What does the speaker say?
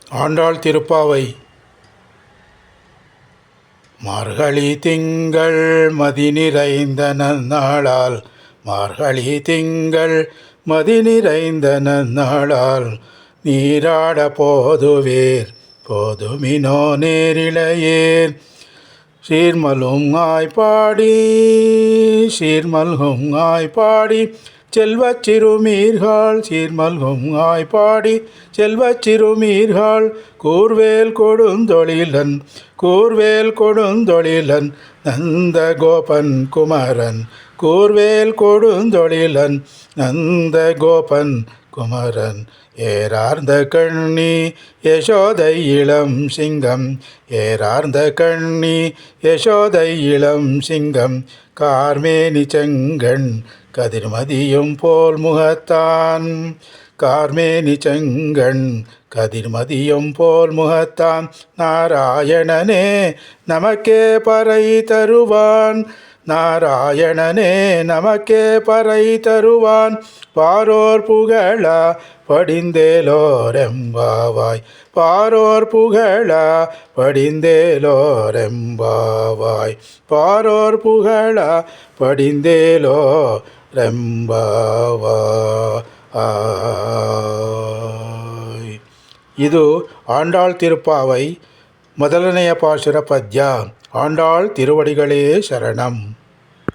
ஆண்டாள் திருப்பாவை. மார்கழி திங்கள் மதி நிறைந்த நன்னாளால், மார்கழி திங்கள் மதி நிறைந்த நன்னாளால், நீராட போதுவேர் போதுமினோ நேரிழையேர், சீர்மலும் ஆய்ப்பாடி சீர்மல்கும் ஆய்ப்பாடி செல்வச் சிறுமீர்கள், சீர்மல்கும் ஆய்ப்பாடி செல்வச் சிறுமீர்கள், கூர்வேல் கொடுந்தொழிலன் கூர்வேல் கொடுந்தொழிலன் நந்த கோபன் குமரன், கூர்வேல் கொடுந்தொழிலன் நந்த கோபன் குமரன், ஏறார்ந்த கண்ணி யசோதை இளம் சிங்கம், ஏறார்ந்த கண்ணி யசோதை இளம் சிங்கம், கார்மேனி செங்கண் கதிர்மதியும் போல் முகத்தான், கார்மேனி செங்கண் கதிர்மதியும் போல் முகத்தான், நாராயணனே நமக்கே பறை தருவான், நாராயணனே நமக்கே பறை தருவான், பாரோர் புகழா படிந்தேலோரெம்பாவாய், பாரோர் புகழா படிந்தேலோரெம்பாவாய், பாரோர் புகழா படிந்தேலோ ரெம்பாவாய். ಇದು ಆಂಡಾಳ್ ತಿರುಪಾವೈ ಮೊದಲನೆಯ ಪಾಶುರ ಪದ್ಯ. ಆಂಡಾಳ್ ತಿರುವಡಿಗಳೇ ಶರಣಂ.